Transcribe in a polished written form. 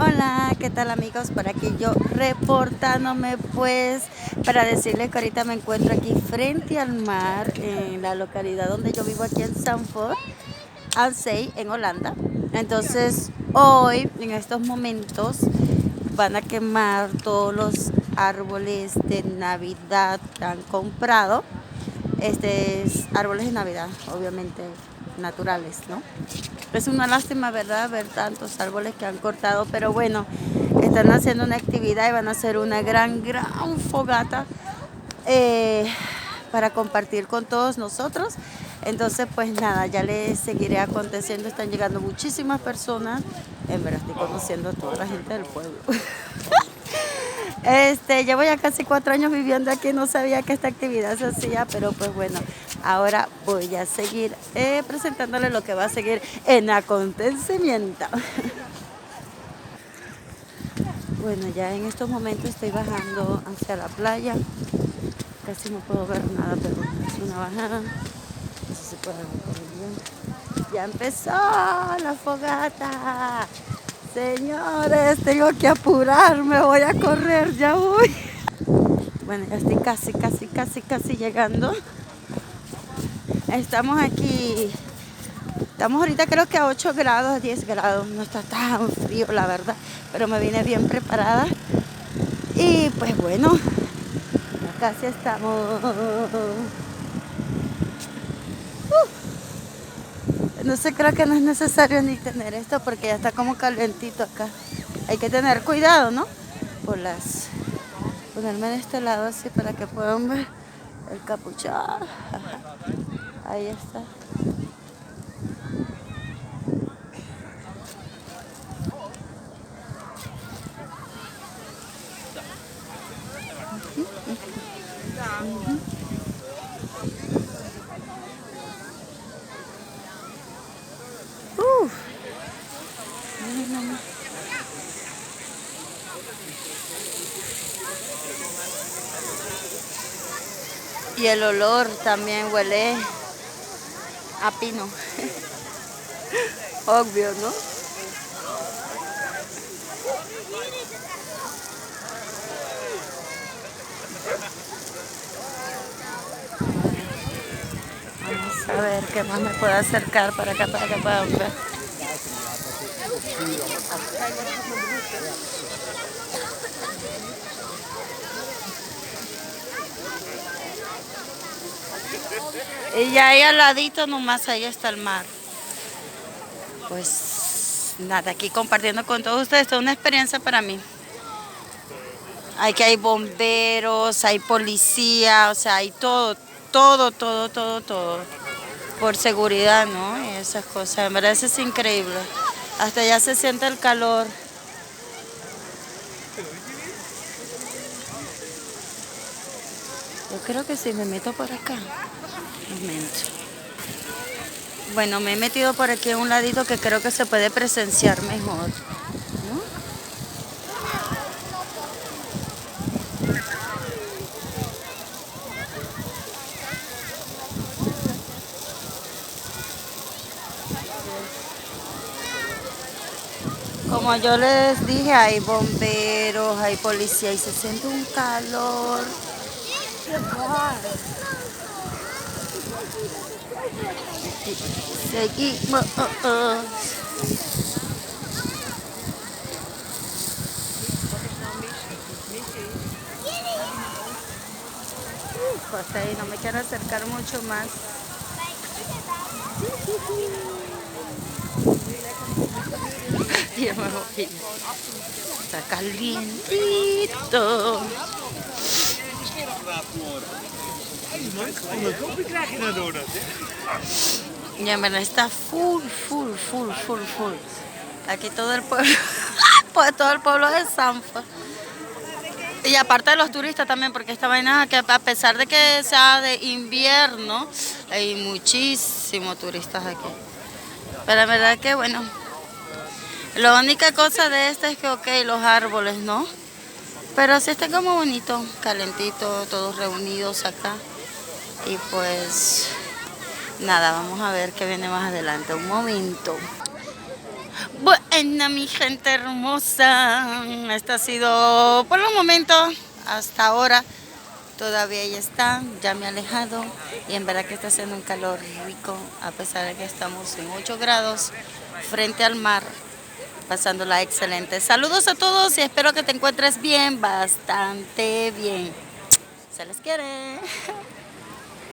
Hola, ¿qué tal amigos? Por aquí yo reportándome pues para decirles que ahorita me encuentro aquí frente al mar en la localidad donde yo vivo aquí en Zandvoort, aan Zee, en Holanda. Entonces hoy en estos momentos van a quemar todos los árboles de Navidad que han comprado. Árboles de Navidad, obviamente naturales, ¿no? Es una lástima, ¿verdad?, ver tantos árboles que han cortado, pero bueno, están haciendo una actividad y van a hacer una gran fogata eh, para compartir con todos nosotros. Entonces, pues nada, ya les seguiré aconteciendo. Están llegando muchísimas personas. En verdad, estoy conociendo a toda la gente del pueblo. Llevo ya casi 4 años viviendo aquí, no sabía que esta actividad se hacía, pero pues bueno, ahora voy a seguir presentándole lo que va a seguir en acontecimiento. Bueno, ya en estos momentos estoy bajando hacia la playa, casi no puedo ver nada, pero es una bajada, no sé si puedo ver por bien. Ya empezó la fogata. Señores, tengo que apurarme, voy a correr, ya voy. Bueno, ya estoy casi llegando. Estamos aquí, estamos ahorita creo que a 8 grados, 10 grados, no está tan frío la verdad, pero me vine bien preparada. Y pues bueno, ya casi estamos. No sé, creo que no es necesario ni tener esto porque ya está como calientito acá. Hay que tener cuidado, ¿no? Por las... Ponerme en este lado así para que puedan ver el capuchón. Ahí está. Uf. Y el olor también huele a pino. Obvio, ¿no? Vamos a ver qué más me puedo acercar para acá, para que puedan ver. Y ya ahí al ladito nomás ahí está el mar. Pues nada, aquí compartiendo con todos ustedes, esto es una experiencia para mí. Aquí hay bomberos, hay policía, o sea, hay todo. Por seguridad, ¿no? Y esas cosas, en verdad eso es increíble. Hasta ya se siente el calor. Yo creo que si me meto por acá. Un momento. Bueno, me he metido por aquí a un ladito que creo que se puede presenciar mejor, ¿no? Como yo les dije, hay bomberos, hay policía y se siente un calor. Seguimos. Pues ahí no me quiero acercar mucho más. Ya me voy. Está calientito. Y en verdad está full. Aquí todo el pueblo, pues todo el pueblo de Zandvoort. Y aparte de los turistas también, porque esta vaina, que a pesar de que sea de invierno, hay muchísimos turistas aquí. Pero la verdad que bueno, la única cosa de esta es que, ok, los árboles, ¿no? Pero sí está como bonito, calentito, todos reunidos acá. Y pues nada, vamos a ver qué viene más adelante. Un momento. Bueno, mi gente hermosa, este ha sido por el momento, hasta ahora, todavía ahí está, ya me he alejado y en verdad que está haciendo un calor rico, a pesar de que estamos en 8 grados frente al mar, pasándola excelente. Saludos a todos y espero que te encuentres bien, bastante bien. Se les quiere.